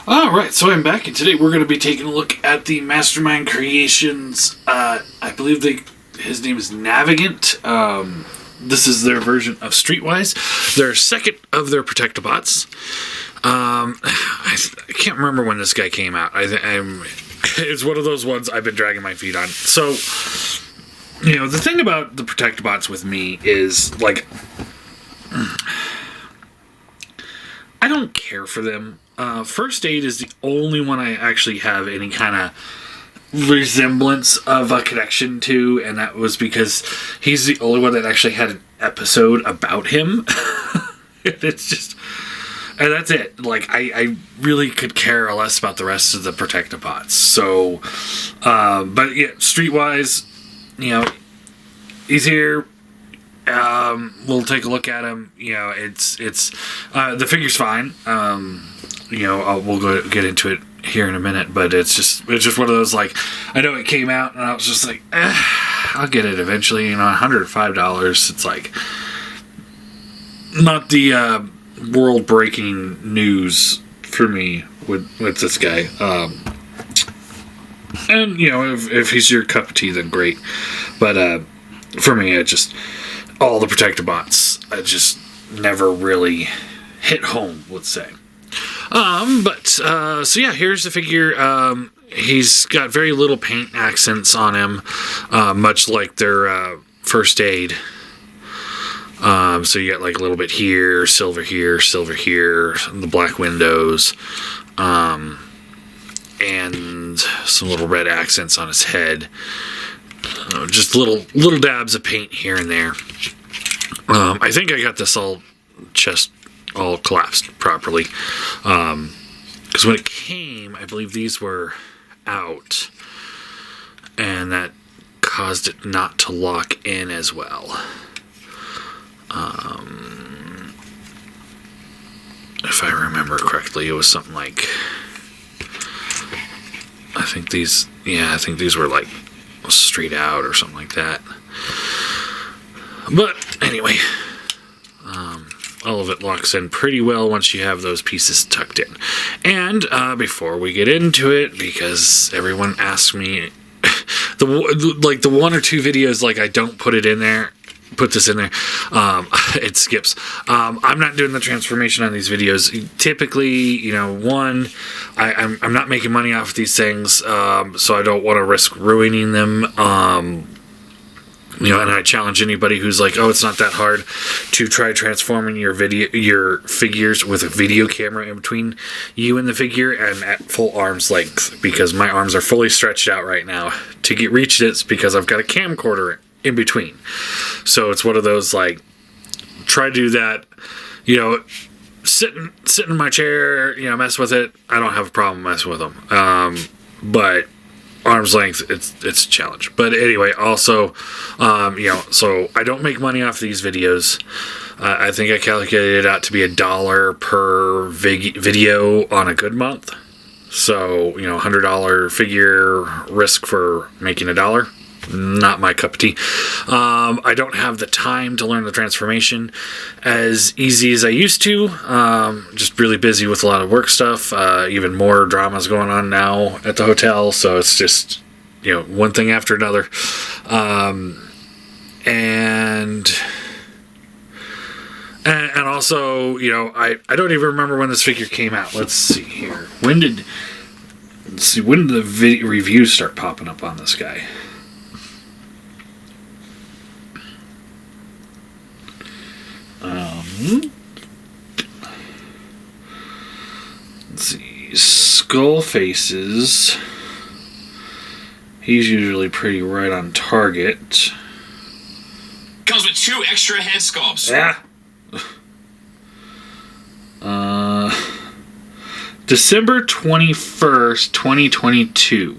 Alright, so I'm back, and today we're going to be taking a look at the Mastermind Creations. I believe his name is Navigant. This is their version of Streetwise. Their second of their Protectobots. I can't remember when this guy came out. It's one of those ones I've been dragging my feet on. So, the thing about the Protectobots with me is, like, I don't care for them. First Aid is the only one I actually have any kind of resemblance of a connection to, and that was because he's the only one that actually had an episode about him. And that's it. Like, I really could care less about the rest of the Protectobots. So, but yeah, Streetwise, he's here. We'll take a look at him. It's the figure's fine. We'll go get into it here in a minute, but it's just one of those, like, I know it came out and I was just like, I'll get it eventually. $105. It's like not the world-breaking news for me with this guy. And if he's your cup of tea, then great. But for me, it just all the Protectobots, I just never really hit home, let's say. So yeah, here's the figure. He's got very little paint accents on him, much like their First Aid. So you got like a little bit here, silver here, the black windows, and some little red accents on his head. Just little dabs of paint here and there. I think I got this chest all collapsed properly. Because when it came, I believe these were out. And that caused it not to lock in as well. If I remember correctly, it was something like... I think these were like straight out or something like that. But anyway, all of it locks in pretty well once you have those pieces tucked in. And before we get into it, because everyone asks me, the one or two videos, like, I don't put this in there, it skips. I'm not doing the transformation on these videos. Typically, I'm not making money off these things, so I don't want to risk ruining them. And I challenge anybody who's like, oh, it's not that hard to try transforming your figures with a video camera in between you and the figure and at full arm's length, because my arms are fully stretched out right now. To reach this, because I've got a camcorder in between. So it's one of those, like, try to do that, sit in my chair, mess with it. I don't have a problem messing with them. But arm's length, it's a challenge. But anyway, also, so I don't make money off these videos. I think I calculated it out to be $1 per video on a good month. So, $100 figure risk for making $1. Not my cup of tea. I don't have the time to learn the transformation as easy as I used to. Just really busy with a lot of work stuff. Even more dramas going on now at the hotel. So it's just, one thing after another. And also, I don't even remember when this figure came out. Let's see here. When did the reviews start popping up on this guy? Let's see. Skull faces. He's usually pretty right on target. Comes with 2 extra head sculpts. Yeah. December 21st, 2022.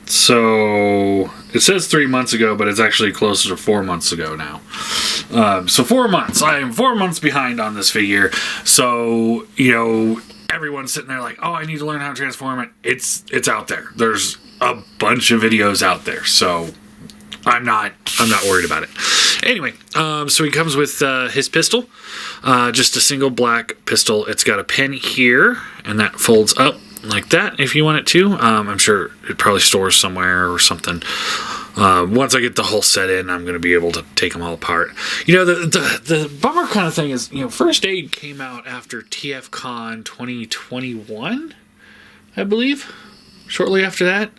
So it says 3 months ago, but it's actually closer to 4 months ago now. So 4 months. I am 4 months behind on this figure. So, everyone's sitting there like, oh, I need to learn how to transform it. It's out there. There's a bunch of videos out there. So I'm not worried about it. Anyway, so he comes with his pistol, just a single black pistol. It's got a pen here, and that folds up like that if you want it to. I'm sure it probably stores somewhere or something. Once I get the whole set in, I'm going to be able to take them all apart. You know, the bummer kind of thing is, you know, First Aid came out after TFCon 2021, I believe, shortly after that.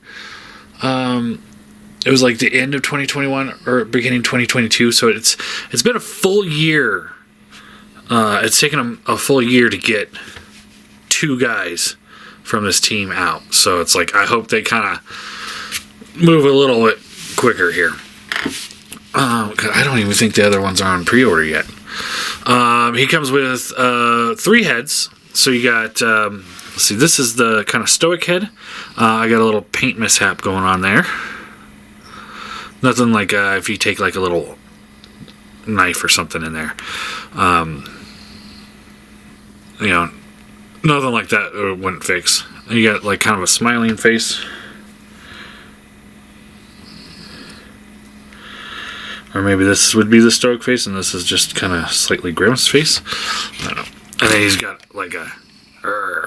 It was like the end of 2021 or beginning 2022, so it's been a full year. It's taken them a full year to get 2 guys from this team out. So it's like, I hope they kind of move a little bit quicker here. 'Cause I don't even think the other ones are on pre-order yet. He comes with 3 heads. So you got, let's see, this is the kind of stoic head. I got a little paint mishap going on there. Nothing like if you take like a little knife or something in there. You know, nothing like that wouldn't fix. And you got like kind of a smiling face. Or maybe this would be the stoic face and this is just kind of slightly grimace face. I don't know. And then he's got like a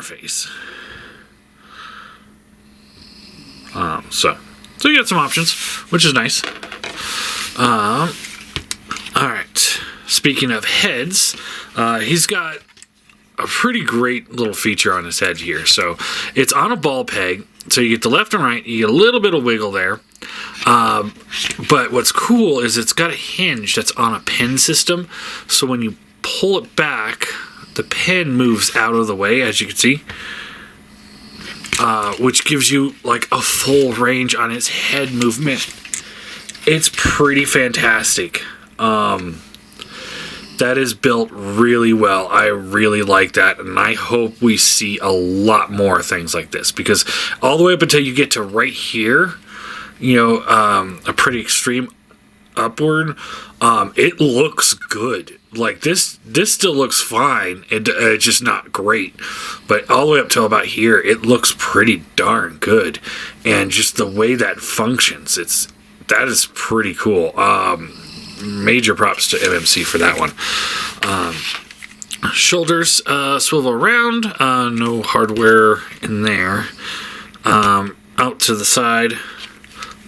face. So you got some options, which is nice. Alright. Speaking of heads, he's got a pretty great little feature on his head here. So it's on a ball peg. So you get the left and right. You get a little bit of wiggle there. But what's cool is it's got a hinge that's on a pin system. So when you pull it back, the pin moves out of the way, as you can see. Which gives you like a full range on his head movement. It's pretty fantastic. That is built really well. I really like that, and I hope we see a lot more things like this, because all the way up until you get to right here, you know, a pretty extreme upward, it looks good. Like this still looks fine. It's just not great, but all the way up till about here, it looks pretty darn good. And just the way that functions, that is pretty cool. Major props to MMC for that one. Shoulders swivel around. No hardware in there. Out to the side.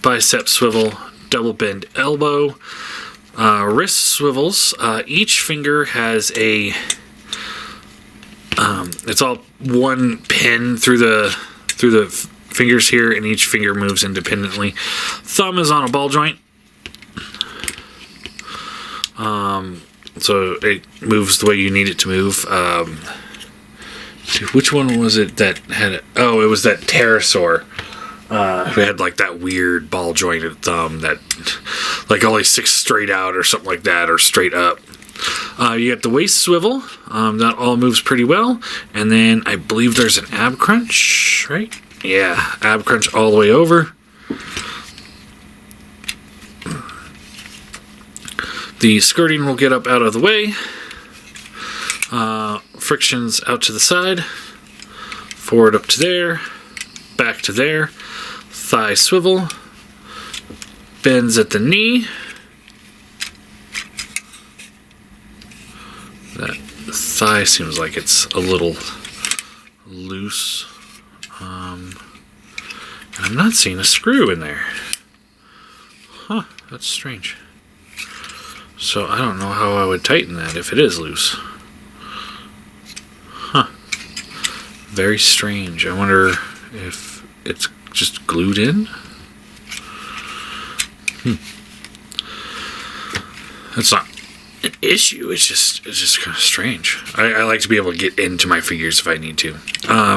Bicep swivel. Double bend elbow. Wrist swivels. Each finger has a... it's all one pin through the fingers here, and each finger moves independently. Thumb is on a ball joint. So it moves the way you need it to move. Which one was it that had it? Oh, it was that pterosaur. Who had like that weird ball jointed thumb that like only sticks straight out or something like that, or straight up. You got the waist swivel. That all moves pretty well. And then I believe there's an ab crunch, right? Yeah, ab crunch all the way over. The skirting will get up out of the way. Frictions out to the side. Forward up to there. Back to there. Thigh swivel. Bends at the knee. That thigh seems like it's a little loose. I'm not seeing a screw in there. Huh, that's strange. So I don't know how I would tighten that if it is loose. Huh. Very strange. I wonder if it's just glued in? That's not an issue. It's just kind of strange. I like to be able to get into my figures if I need to.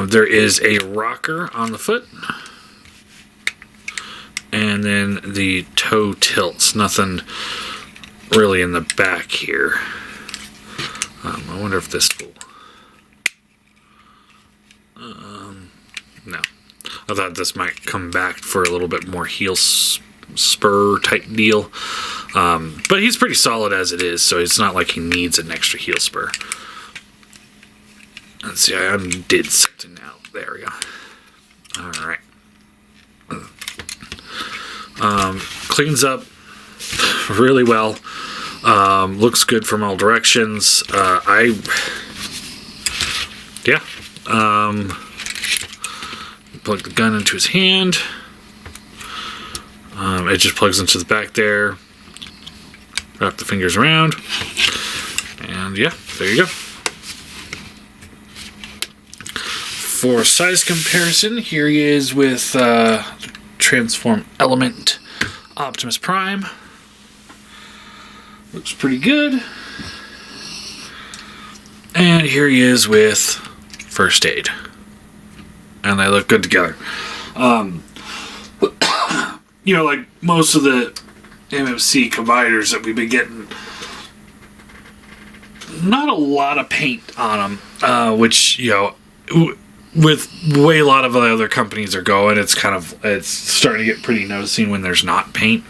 There is a rocker on the foot. And then the toe tilts. Nothing really in the back here. I wonder if this will... no. I thought this might come back for a little bit more heel spur type deal. But he's pretty solid as it is, so it's not like he needs an extra heel spur. Let's see, I undid something now. There we go. Alright. Cleans up really well. Looks good from all directions. Plug the gun into his hand. It just plugs into the back there. Wrap the fingers around. And yeah, there you go. For size comparison, here he is with Transform Element Optimus Prime. Looks pretty good. And here he is with First Aid. And they look good together. Like most of the MMC combiners that we've been getting, not a lot of paint on them, which, with the way a lot of the other companies are going, it's starting to get pretty noticing when there's not paint.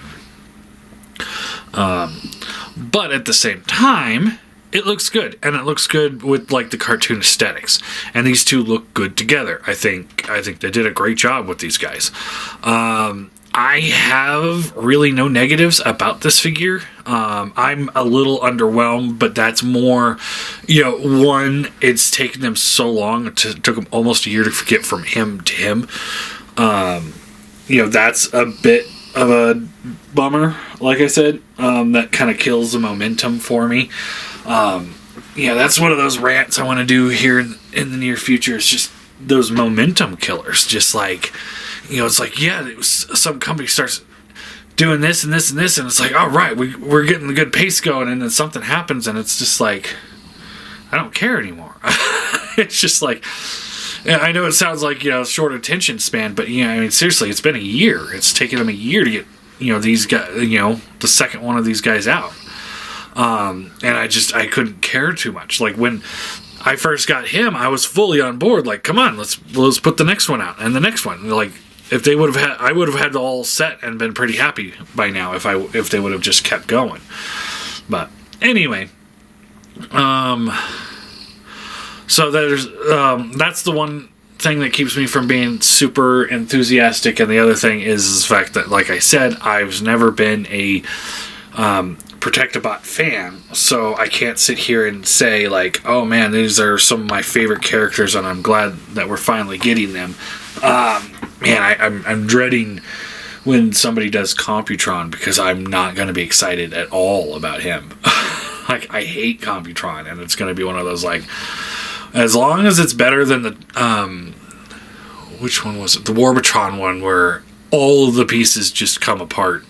But at the same time, it looks good, and it looks good with like the cartoon aesthetics, and these two look good together. I think they did a great job with these guys. I have really no negatives about this figure. I'm a little underwhelmed, but that's more, one, it's taken them so long. It took them almost a year to get from him to him. That's a bit of a bummer, like I said. That kind of kills the momentum for me. That's one of those rants I want to do here in the near future. It's just those momentum killers. Just like, it's like, some company starts doing this and this and this, and it's like, all right, we're getting the good pace going, and then something happens, and it's just like, I don't care anymore. It's just like, I know it sounds like, short attention span, but, seriously, it's been a year. It's taken them a year to get, these guys, the second one of these guys out. And I couldn't care too much. Like, when I first got him, I was fully on board. Like, come on, let's put the next one out, and the next one. Like, if they would have I would have had the all set and been pretty happy by now if they would have just kept going. But anyway, so there's that's the one thing that keeps me from being super enthusiastic, and the other thing is the fact that, like I said, I've never been a Protect-A-Bot fan, so I can't sit here and say, like, oh man, these are some of my favorite characters and I'm glad that we're finally getting them. I'm dreading when somebody does Computron, because I'm not going to be excited at all about him. Like, I hate Computron, and it's going to be one of those, like, as long as it's better than the which one was it? The Warbatron one, where all of the pieces just come apart.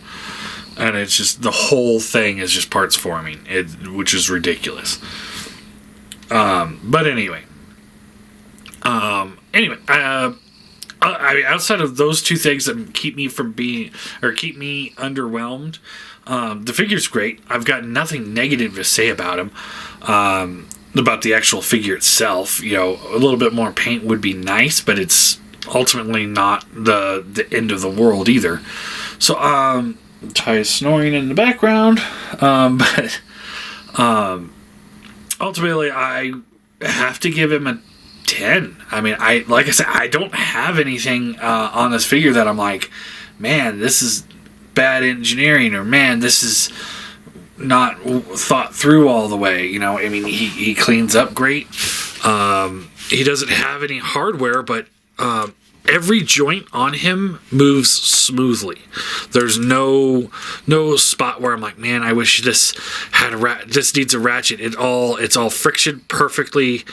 And it's just, the whole thing is just parts forming, which is ridiculous. But anyway. Outside of those two things that keep me underwhelmed, the figure's great. I've got nothing negative to say about him. About the actual figure itself. A little bit more paint would be nice, but it's ultimately not the end of the world either. So, Ty is snoring in the background, but ultimately I have to give him a 10. Like I said, I don't have anything on this figure that I'm like, man, this is bad engineering, or man, this is not thought through all the way. He cleans up great. He doesn't have any hardware, but every joint on him moves smoothly. There's no spot where I'm like, man, I wish this had this needs a ratchet. It's all friction perfectly.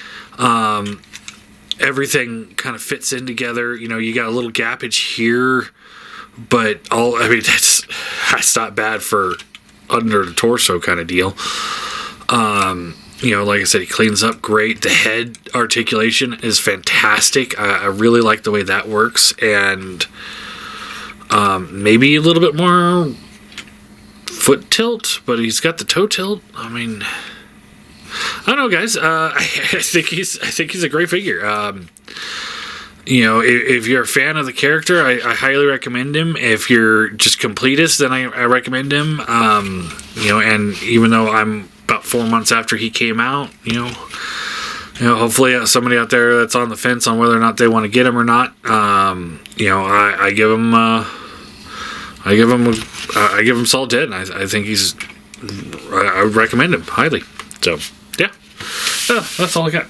Everything kind of fits in together. You got a little gappage here, but that's not bad for under the torso kind of deal. Like I said, he cleans up great. The head articulation is fantastic. I really like the way that works. And maybe a little bit more foot tilt, but he's got the toe tilt. I don't know, guys. I think he's a great figure. If you're a fan of the character, I highly recommend him. If you're just completist, then I recommend him. And even though I'm about 4 months after he came out, hopefully somebody out there that's on the fence on whether or not they want to get him or not, I give him solid 10. I think he's I would recommend him highly. So, yeah. That's all I got.